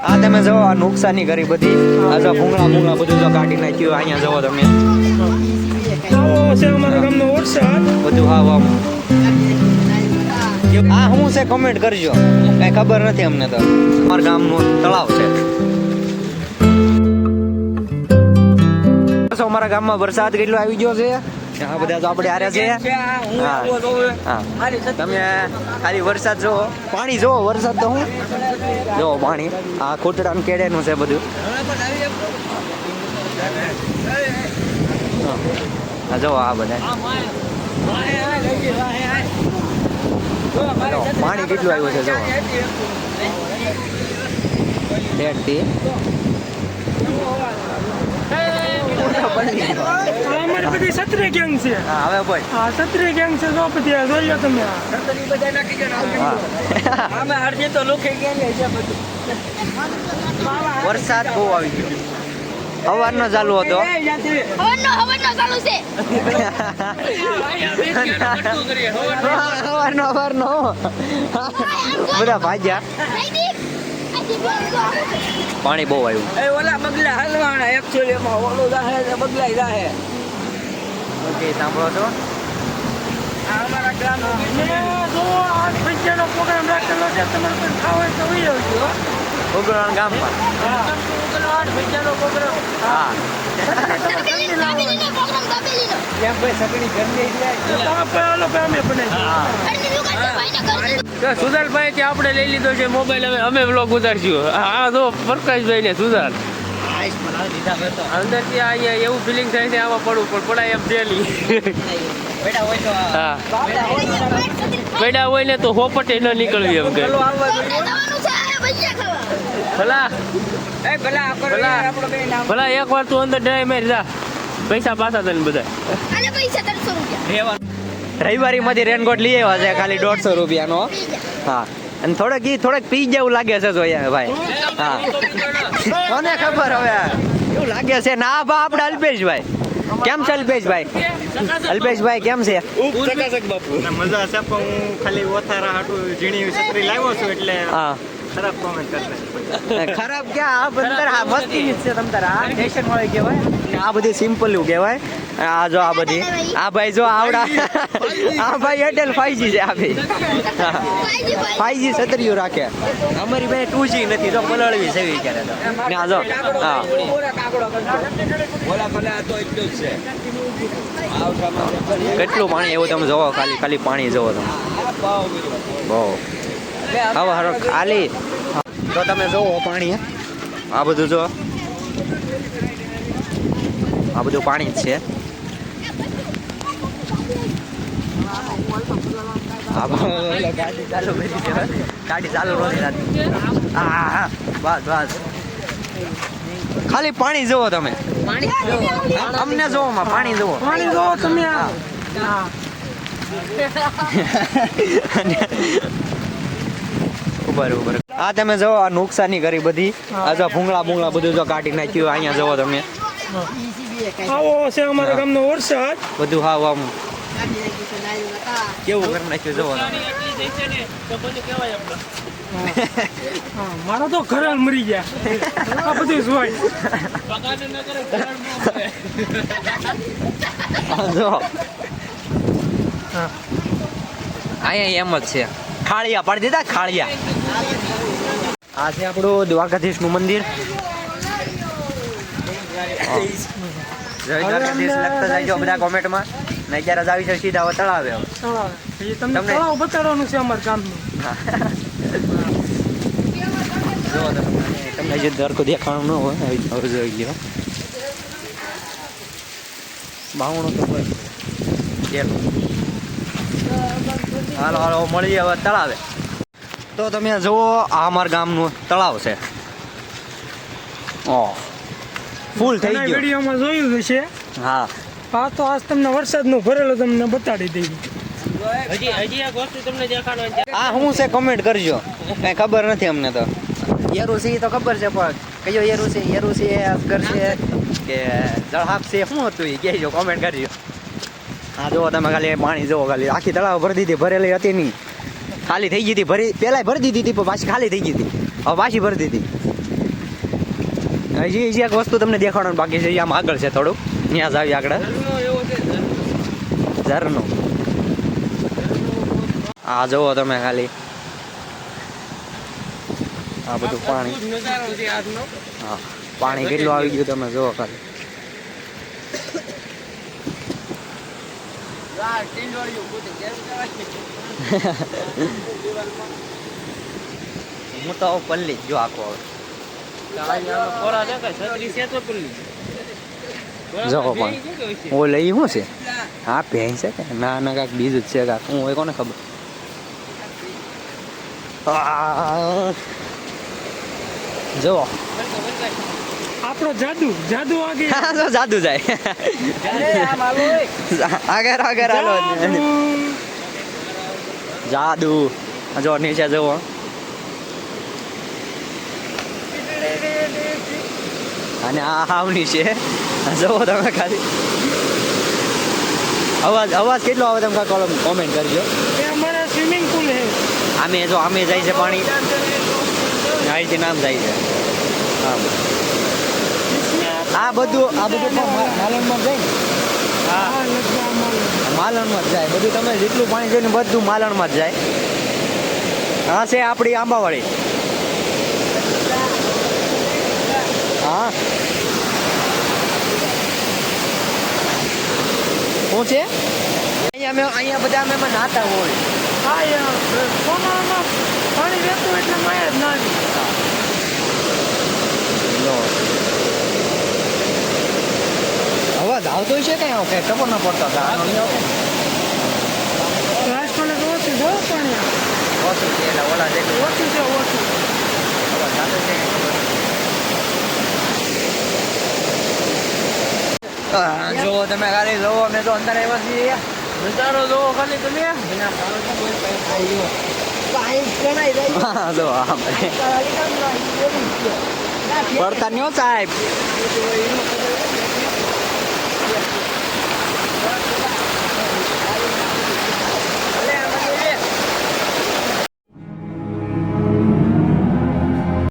આ તમે જો આ નુકસાની કરી બધી આ જો ભૂંગળા બધું જો કાઢી નાખ્યું અહીંયા જવો તમે છે અમારા ગામનો વરસાદ બધું હા આમ આ શું છે કમેન્ટ કરજો કઈ ખબર નથી અમને તો અમારા ગામનું તળાવ છે અમારા ગામમાં વરસાદ કેટલો આવી ગયો છે આ બધા તો આપણે હારે છે હા તમે ખાલી વરસાદ જોવો પાણી જોવો વરસાદ તો હું જોવો પાણી આ ખોટડા કેડેનું છે બધું હા જોવો આ બધા પાણી કેટલું આવ્યું છે જોવો ડેડથી અમારી બધી સત્રે ગેંગ છે હા હવે ભાઈ હા સત્રે ગેંગ છે જો બધી જોઈ લો તમે વરસાદ બહુ આવી ગયો સવારનો ચાલુ હતો સવારનો બધા ભાગ્યા પાણી બહુ આવ્યું ઓલા બગલા હલવાના એકચ્યુઅલી માં ઓલો જાહે બગલાઈ જાહે ઓકે સાંભળો છો અમારા ગ્રામ જો આ પૈસાનો પ્રોગ્રામ રાખેલો છે તમારે પણ ખાવા તો હોય આવજો ઉગરાણ ગામમાં પૈસાનો પ્રોગ્રામ હા કેમ ભાઈ સગડી ગરમી સુધારભાઈ કે આપણે લઈ લીધો છે મોબાઈલ હવે અમે વ્લોગ ઉતારશું આ તો પ્રકાશભાઈ ને સુધાર અંદરથી અહીંયા એવું ફિલિંગ થાય છે આમાં પડવું પણ પડાય એમ ડેલી હા પડ્યા હોય ને તો હોપટે ન નીકળવી એમ કે ભલા ભલા એક વાર તું અંદર ડ્રાઈ મારી જા પૈસા પાછા તને બધા રવિવારી માંથી રેનકોટ લઈ આવ્યા છે ખાલી 150 રૂપિયાનો હા અને થોડોક પી જેવું લાગે છે જોયા ભાઈ હા કોને ખબર હવે એવું લાગે છે ના બા આપણે અલ્પેશભાઈ કેમ છે અલ્પેશભાઈ કેમ છે મજા છે પણ હું ખાલી ઓથારા હાટું ઝીણી છત્રી લાવ્યો છું એટલે હા ખરાબ કોમેન્ટ કરશે ખરાબ ક્યાં આ બંદર આ મસ્તી છે તમ તાર આ ફેશન વાળી કહેવાય આ બધી સિમ્પલ કહેવાય આ જો આ બધી આ ભાઈ જો આવડા આ ભાઈ એરટેલ 5G છે આ ભાઈ 5G સતરીઓ રાખે અમારી ભાઈ 2G નથી તો પલળવી છે એવી ક્યારે ને આ જો હા કેટલું પાણી એવું તમે જોવો ખાલી પાણી જોવો તમે બહુ હવે હારો ખાલી તો તમે જોવો પાણી આ બધું જો આ બધું પાણી જ છે ગાડી ચાલુ નથી હા બસ ખાલી પાણી જોવો તમે અમને જોવો માં પાણી જોવો તમે ઉપર આ તમે જો આ નુકસાની કરી બધી આ જો ભૂંગળા બધું જો કાઢી નાખ્યું અહીંયા જોવો તમે આવો છે અમારા ગામનો વરસાદ બધું હા આમ કેવું કરી નાખ્યું જોવો મારો તો ઘરે મરી ગયા આ બધું જોઈ જો અહીંયા એમ જ છે ખાળિયા પાડી દીધા ખાળિયા આ છે આપણું દ્વારકાધીશ નું મંદિર જય દ્વારકાધીશ લખતા જાયજો બધા કોમેન્ટમાં ને અત્યારે જ આવી છે સીધા તળાવે તમને તળાવ બતાડવાનું છે અમારા ગામનું જો તમને જે દ્વારકો દેખાવાનું ન હોય આવી જોઈ ગયો બાવણું તો હોય હાલો મળીએ હવે તળાવે તો તમે જુઓ આ અમારા ગામનું તળાવ છે ફૂલ થઈ ગયું વિડીયોમાં જોયું છે હા આ તો આજ તમને વરસાદનું ભરેલો તમને બતાડી દઈ હજી એક વસ્તુ તમને દેખાડવાની આ શું છે કમેન્ટ કરજો કઈ ખબર નથી અમને તો યરુસી તો ખબર છે પણ કયો યરુસી અસગર છે કે જળહાપ છે શું હતું એ કહેજો કોમેન્ટ કરજો હા જુઓ તમે ખાલી પાણી જુઓ ખાલી આખી તળાવ ભરી દીધી ભરેલી હતી નહીં ખાલી થઈ ગઈ હતી પહેલા ભરી દીધી હતી પણ પાછી ખાલી થઈ ગઈ હતી હવે પાછી ભરી દીધી હજી એક વસ્તુ તમને દેખાડવાનું બાકી છે આમ આગળ છે થોડુંક ત્યાં જ આવી આગળ એવો છે ઝરનો આ જુઓ તમે ખાલી આ બધું પાણી નજારો છે આજનો હા પાણી કેટલું આવી ગયું તમે જુઓ ખાલી હું તો પલ્લી જ જો આખો ખોરા છે કે છત્રી છે તો પેલી જો પણ ઓ લઈ શું છે હા ભેંસ છે કે ના ના કાંઈક બીજું જ છે કાંક હું હોય કોને ખબર જો આપણો જાદુ જાદુ આગે જાદુ જાય આગળ આગળ હાલો જાદુ જો નીચે જુઓ અને આ હાવની છે જુઓ તમે ખાલી અવાજ કેટલો આવે તમે કાંઈ કોમેન્ટ કરજો એ અમારા સ્વિમિંગ પુલ હે આમે જો આમે જાય છે પાણી અહીંથી નામ જાય છે આ બધું પણ માલણમાં જાય ને હા લગભગ માલણમાં જ જાય બધું તમે જેટલું પાણી જોઈને બધું માલણમાં જ જાય હા છે આપણી આંબાવાળી હા શું છે અહીંયા બધા અમે નાતા હોય હા યાર સોનામાં પાણી રહેતું એટલે માયા જ નાની અવાજ આવતો છે કઈ આવો કઈ ખબર ના પડતા હતા રાજકોટ ઓછું જો પાણી ઓછું છે એટલે ઓલા જેટલું ઓછું છે ઓછું અવાજ આવતો છે જો તમે ખાલી જોવો અમે તો અંદર આવ્યા છીએ નજારો જોવો ખાલી તમે હા જો પડતા ન્યો સાહેબ